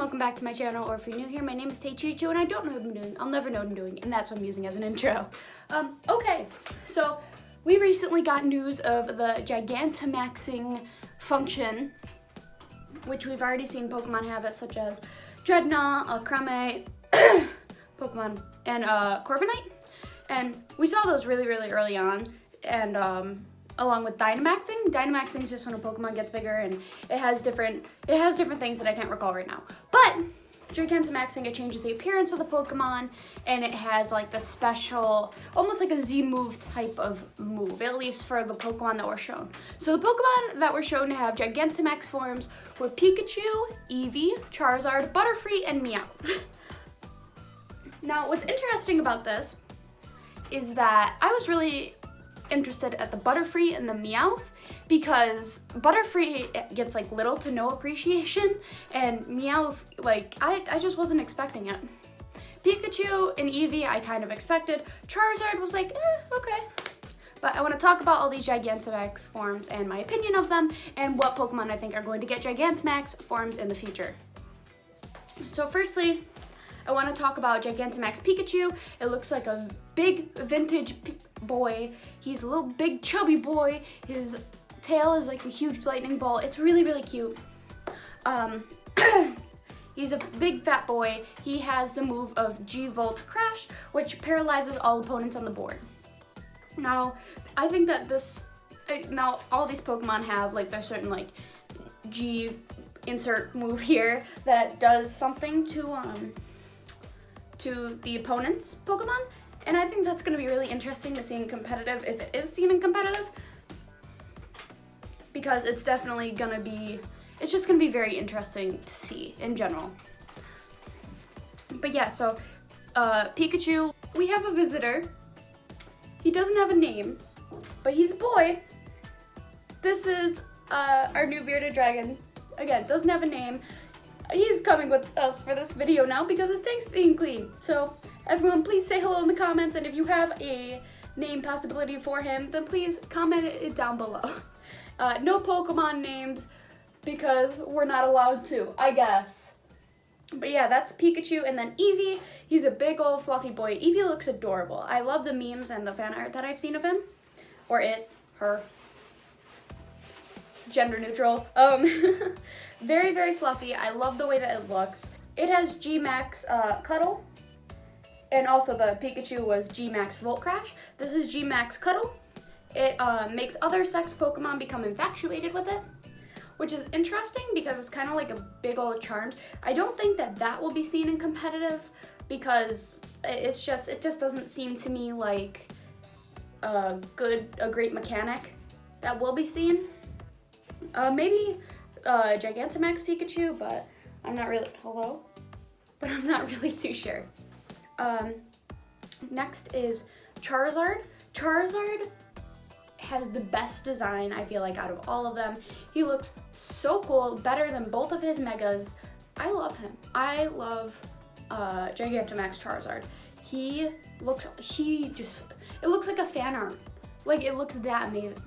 welcome back to my channel, or if you're new here, my name is Taechichu and I don't know what I'm doing. I'll never know what I'm doing, and that's what I'm using as an intro. Okay, so we recently got news of the Gigantamaxing function, which we've already seen Pokemon have it, such as Dreadnought, Crame, Pokemon, and Corviknight. And we saw those really early on, and along with Dynamaxing. Dynamaxing is just when a Pokemon gets bigger, and it has different things that I can't recall right now. But Gigantamaxing, it changes the appearance of the Pokemon, and it has like the special, almost like a Z move type of move, at least for the Pokemon that were shown. So the Pokemon that were shown to have Gigantamax forms were Pikachu, Eevee, Charizard, Butterfree, and Meowth. Now, what's interesting about this is that I was really interested at the Butterfree and the Meowth, because Butterfree gets like little to no appreciation, and Meowth, like, I just wasn't expecting it. Pikachu and Eevee I kind of expected. Charizard was like, okay. But I want to talk about all these Gigantamax forms and my opinion of them, and what Pokemon I think are going to get Gigantamax forms in the future. So firstly, I want to talk about Gigantamax Pikachu. It looks like a big vintage boy. He's a little big chubby boy. His tail is like a huge lightning bolt. It's really cute. He's a big fat boy. He has the move of G-Volt Crash, which paralyzes all opponents on the board. Now, I think that now all these Pokemon have like their certain like G insert move here that does something to the opponent's Pokemon, and I think that's going to be really interesting to see in competitive, if it is seen in competitive, because it's definitely going to be, it's just going to be very interesting to see in general. But yeah, so Pikachu, we have a visitor. He doesn't have a name, but he's a boy. This is our new bearded dragon. Again, doesn't have a name. He's coming with us for this video now because his tank's being cleaned. So everyone, please say hello in the comments, and if you have a name possibility for him, then please comment it down below. No Pokemon names, because we're not allowed to, I guess. But yeah, that's Pikachu, and then Eevee. He's a big old fluffy boy. Eevee looks adorable. I love the memes and the fan art that I've seen of him. Or it, her. Gender neutral. Very fluffy. I love the way that it looks. It has G-Max Cuddle, and also the Pikachu was G-Max Volt Crash. This is G-Max Cuddle. It makes other sex Pokemon become infatuated with it, which is interesting because it's kind of like a big old Charmed. I don't think that will be seen in competitive, because it just doesn't seem to me like a great mechanic that will be seen. Maybe Gigantamax Pikachu, but I'm not really, but I'm not really too sure. Next is Charizard. Charizard has the best design, I feel like, out of all of them. He looks so cool, better than both of his Megas. I love him. I love Gigantamax Charizard. It looks like a fan art. Like, it looks that amazing.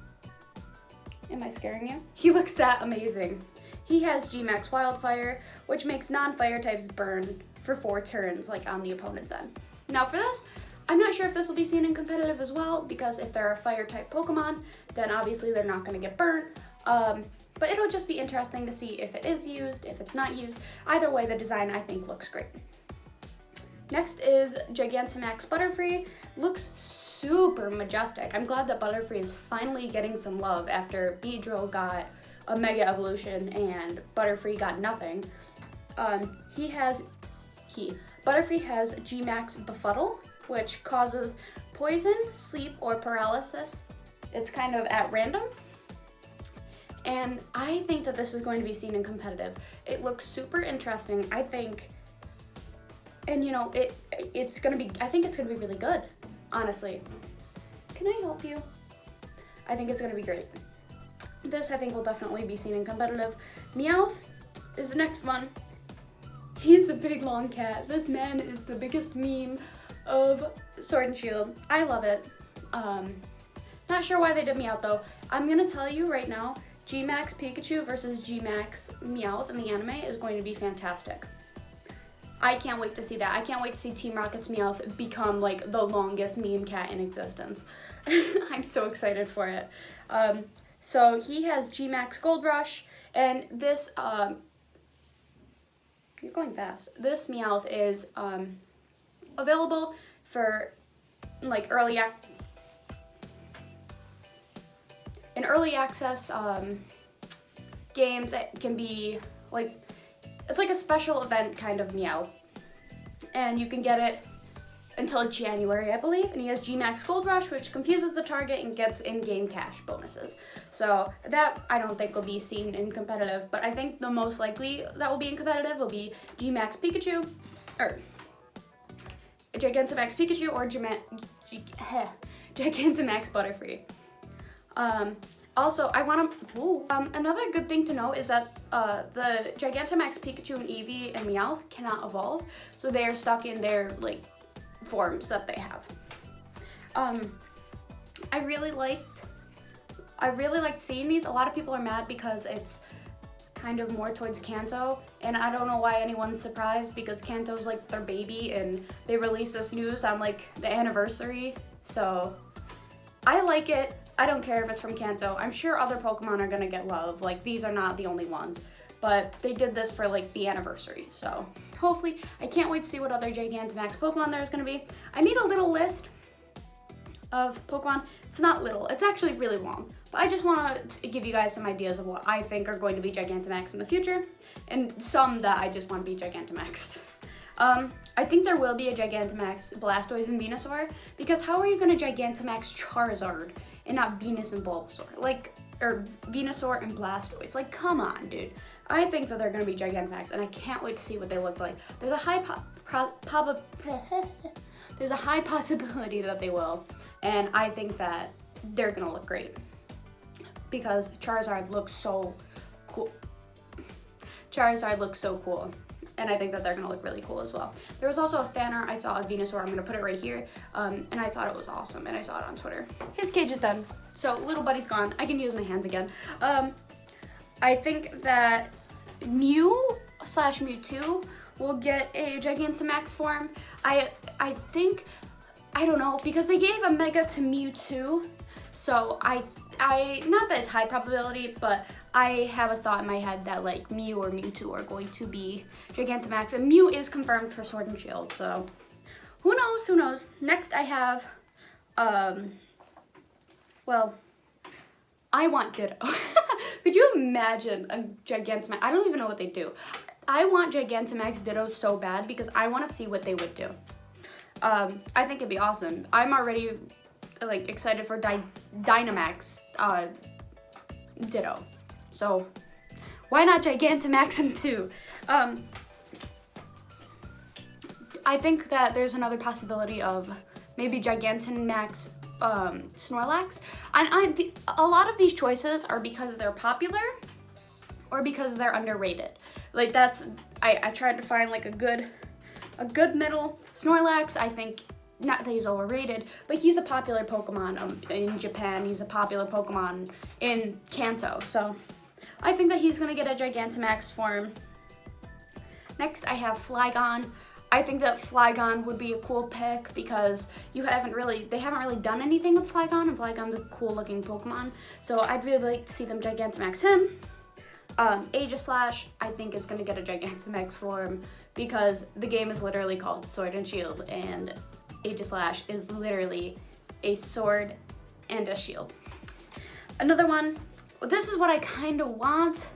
Am I scaring you? He looks that amazing. He has G-Max Wildfire, which makes non-fire types burn for 4 turns, like on the opponent's end. Now for this, I'm not sure if this will be seen in competitive as well, because if they're a fire type Pokemon, then obviously they're not going to get burnt. But it'll just be interesting to see if it is used, if it's not used. Either way, the design I think looks great. Next is Gigantamax Butterfree. Looks super majestic. I'm glad that Butterfree is finally getting some love after Beedrill got a Mega Evolution and Butterfree got nothing. Butterfree has G-Max Befuddle, which causes poison, sleep, or paralysis. It's kind of at random. And I think that this is going to be seen in competitive. It looks super interesting, I think. And you know, I think it's gonna be really good, honestly. Can I help you? I think it's gonna be great. This, I think, will definitely be seen in competitive. Meowth is the next one. He's a big long cat. This man is the biggest meme of Sword and Shield. I love it. Not sure why they did Meowth though. I'm gonna tell you right now, G-Max Pikachu versus G-Max Meowth in the anime is going to be fantastic. I can't wait to see that. I can't wait to see Team Rocket's Meowth become like the longest meme cat in existence. I'm so excited for it. So he has G-Max Gold Rush, and this, you're going fast. This Meowth is available for like early access games. It can be like, it's like a special event kind of Meowth, and you can get it until January, I believe, and he has G-Max Gold Rush, which confuses the target and gets in-game cash bonuses. So that I don't think will be seen in competitive, but I think the most likely that will be in competitive will be G-Max Pikachu, or Gigantamax Pikachu, or Gigantamax Butterfree. Also, I want to, another good thing to know is that the Gigantamax Pikachu and Eevee and Meowth cannot evolve, so they are stuck in their like forms that they have. I really liked seeing these. A lot of people are mad because it's kind of more towards Kanto, and I don't know why anyone's surprised because Kanto's like their baby, and they released this news on like the anniversary, so I like it. I don't care if it's from Kanto. I'm sure other Pokemon are gonna get love. Like, these are not the only ones, but they did this for like the anniversary, so hopefully, I can't wait to see what other Gigantamax Pokemon there's gonna be. I made a little list of Pokemon. It's not little, it's actually really long, but I just wanna give you guys some ideas of what I think are going to be Gigantamax in the future, and some that I just want to be Gigantamaxed. I think there will be a Gigantamax Blastoise and Venusaur, because how are you gonna Gigantamax Charizard and not Venus and Bulbasaur? Like, or Venusaur and Blastoise. Like, come on, dude. I think that they're gonna be Gigantamax, and I can't wait to see what they look like. There's a high there's a high possibility that they will, and I think that they're gonna look great because Charizard looks so cool. Charizard looks so cool, and I think that they're gonna look really cool as well. There was also a fan art I saw of Venusaur. I'm gonna put it right here, and I thought it was awesome, and I saw it on Twitter. His cage is done, so little buddy's gone. I can use my hands again. I think that Mew/Mewtwo will get a Gigantamax form. I think, I don't know, because they gave a Mega to Mewtwo, so I not that it's high probability, but I have a thought in my head that like Mew or Mewtwo are going to be Gigantamax, and Mew is confirmed for Sword and Shield, so who knows. Next I have, well, I want Ditto. Could you imagine a Gigantamax? I don't even know what they do. I want Gigantamax Ditto so bad because I want to see what they would do. I think it'd be awesome. I'm already like excited for Dynamax Ditto. So why not Gigantamax him too? I think that there's another possibility of maybe Gigantamax Snorlax. And a lot of these choices are because they're popular or because they're underrated. Like that's, I tried to find like a good middle. Snorlax, I think, not that he's overrated, but he's a popular Pokemon in Japan. He's a popular Pokemon in Kanto. So I think that he's gonna get a Gigantamax form. Next, I have Flygon. I think that Flygon would be a cool pick because they haven't really done anything with Flygon, and Flygon's a cool looking Pokemon. So I'd really like to see them Gigantamax him. Aegislash, I think, is gonna get a Gigantamax form because the game is literally called Sword and Shield, and Aegislash is literally a sword and a shield. Another one, this is what I kind of want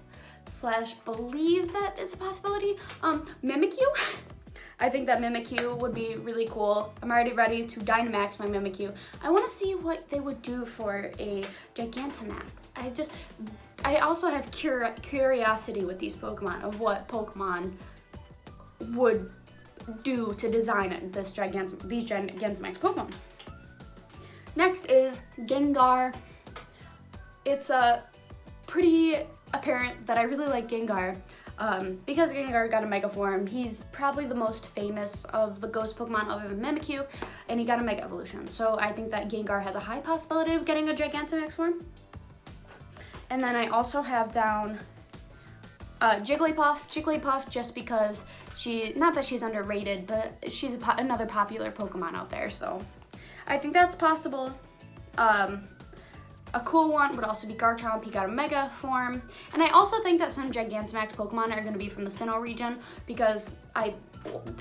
/ believe that it's a possibility. Mimikyu. I think that Mimikyu would be really cool. I'm already ready to Dynamax my Mimikyu. I want to see what they would do for a Gigantamax. I also have curiosity with these Pokemon of what Pokemon would do to design these Gigantamax Pokemon. Next is Gengar. It's pretty apparent that I really like Gengar. Because Gengar got a Mega form, he's probably the most famous of the ghost Pokemon other than Mimikyu, and he got a Mega Evolution. So I think that Gengar has a high possibility of getting a Gigantamax form. And then I also have down Jigglypuff just because not that she's underrated, but she's another popular Pokemon out there, so I think that's possible. A cool one would also be Garchomp. He got a Mega form. And I also think that some Gigantamax Pokemon are going to be from the Sinnoh region because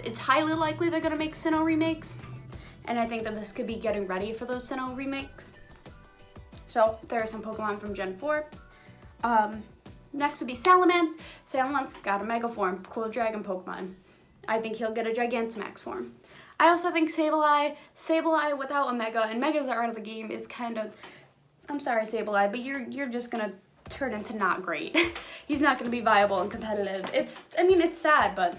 it's highly likely they're going to make Sinnoh remakes. And I think that this could be getting ready for those Sinnoh remakes. So there are some Pokemon from Gen 4. Next would be Salamence. Salamence got a Mega form. Cool dragon Pokemon. I think he'll get a Gigantamax form. I also think Sableye without a Mega, and Megas are out of the game, is kind of... I'm sorry, Sableye, but you're just gonna turn into not great. He's not gonna be viable and competitive. I mean, it's sad, but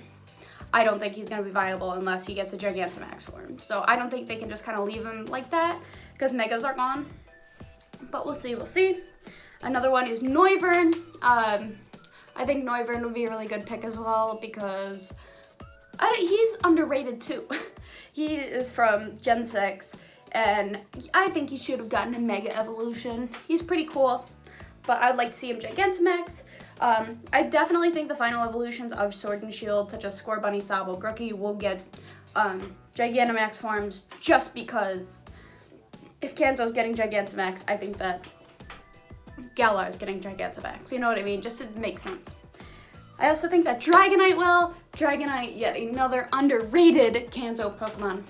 I don't think he's gonna be viable unless he gets a Gigantamax form. So I don't think they can just kind of leave him like that because Megas are gone. But we'll see. Another one is Noivern. I think Noivern would be a really good pick as well because he's underrated too. He is from Gen 6. And I think he should have gotten a Mega Evolution. He's pretty cool, but I'd like to see him Gigantamax. I definitely think the final evolutions of Sword and Shield, such as Scorbunny, Sabo, Grookey, will get Gigantamax forms just because if Kanto's getting Gigantamax, I think that Galar is getting Gigantamax. You know what I mean? Just it makes sense. I also think that Dragonite will. Dragonite, yet another underrated Kanto Pokemon.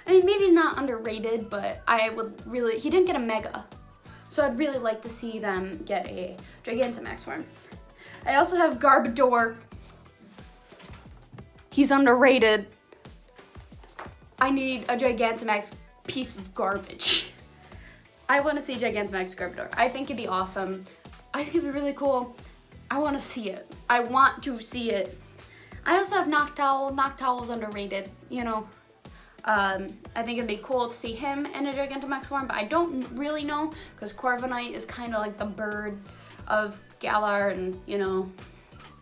I mean, maybe not underrated, but he didn't get a Mega. So I'd really like to see them get a Gigantamax form. I also have Garbodor. He's underrated. I need a Gigantamax piece of garbage. I want to see Gigantamax Garbodor. I think it'd be awesome. I think it'd be really cool. I want to see it. I want to see it. I also have Noctowl. Noctowl's underrated, you know. I think it'd be cool to see him in a Gigantamax form, but I don't really know because Corviknight is kind of like the bird of Galar and, you know,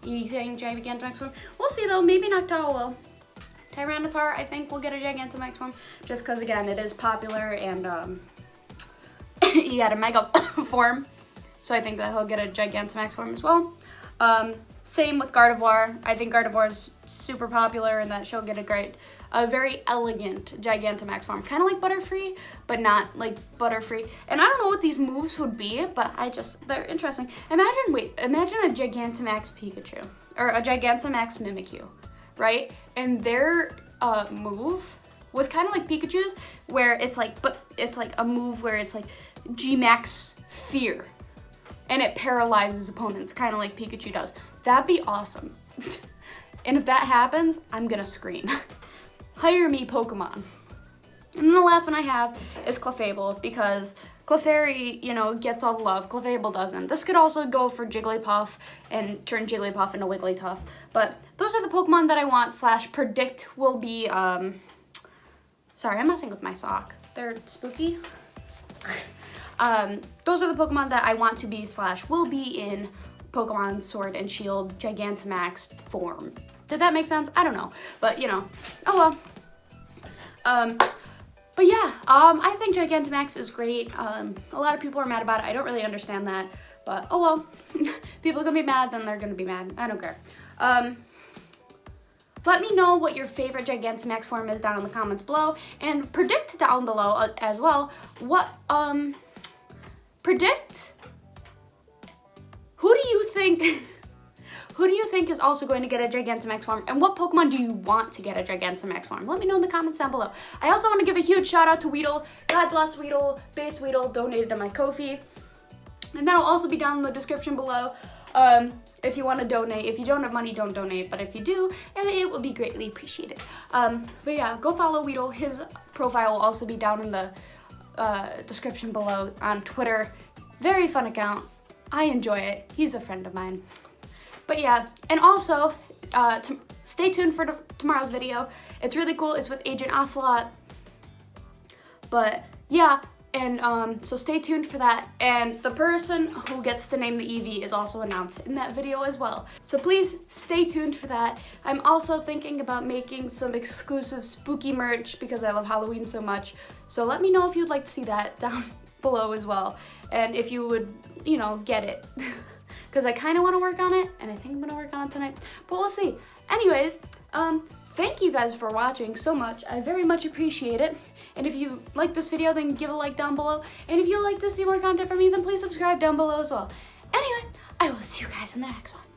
he's getting Gigantamax form. We'll see though, maybe Noctowl will. Tyranitar, I think, will get a Gigantamax form just because, again, it is popular and he had a Mega form, so I think that he'll get a Gigantamax form as well. Same with Gardevoir. I think Gardevoir is super popular and that she'll get a very elegant Gigantamax form. Kind of like Butterfree, but not like Butterfree. And I don't know what these moves would be, but they're interesting. Imagine a Gigantamax Pikachu, or a Gigantamax Mimikyu, right? And their move was kind of like Pikachu's, where it's like a move where it's like G-Max Fear. And it paralyzes opponents, kind of like Pikachu does. That'd be awesome. And if that happens, I'm gonna scream. Hire me, Pokemon. And then the last one I have is Clefable, because Clefairy, you know, gets all the love. Clefable doesn't. This could also go for Jigglypuff and turn Jigglypuff into Wigglytuff. But those are the Pokemon that I want / predict will be, sorry, I'm messing with my sock. They're spooky. Those are the Pokemon that I want to be / will be in Pokemon Sword and Shield Gigantamax form. Did that make sense? I don't know, but you know, oh well. But yeah, I think Gigantamax is great. A lot of people are mad about it. I don't really understand that, but oh well. People are gonna be mad, then they're gonna be mad. I don't care. Let me know what your favorite Gigantamax form is down in the comments below, and predict down below as well what predict who do you think is also going to get a Gigantamax form, and what Pokemon do you want to get a Gigantamax form? Let me know in the comments down below. I also want to give a huge shout out to Weedle. God bless Weedle. Base Weedle donated to my Ko-fi. And that'll also be down in the description below if you want to donate. If you don't have money, don't donate. But if you do, it will be greatly appreciated. But yeah, go follow Weedle. His profile will also be down in the description below on Twitter. Very fun account. I enjoy it. He's a friend of mine. But yeah, and also, stay tuned for tomorrow's video. It's really cool. It's with Agent Ocelot. But yeah, and so stay tuned for that. And the person who gets to name the Eevee is also announced in that video as well. So please stay tuned for that. I'm also thinking about making some exclusive spooky merch because I love Halloween so much. So let me know if you'd like to see that down below as well. And if you would, you know, get it. because I kind of want to work on it, and I think I'm gonna work on it tonight, but we'll see. Anyways, thank you guys for watching so much. I very much appreciate it. And if you like this video, then give a like down below. And if you'd like to see more content from me, then please subscribe down below as well. Anyway, I will see you guys in the next one.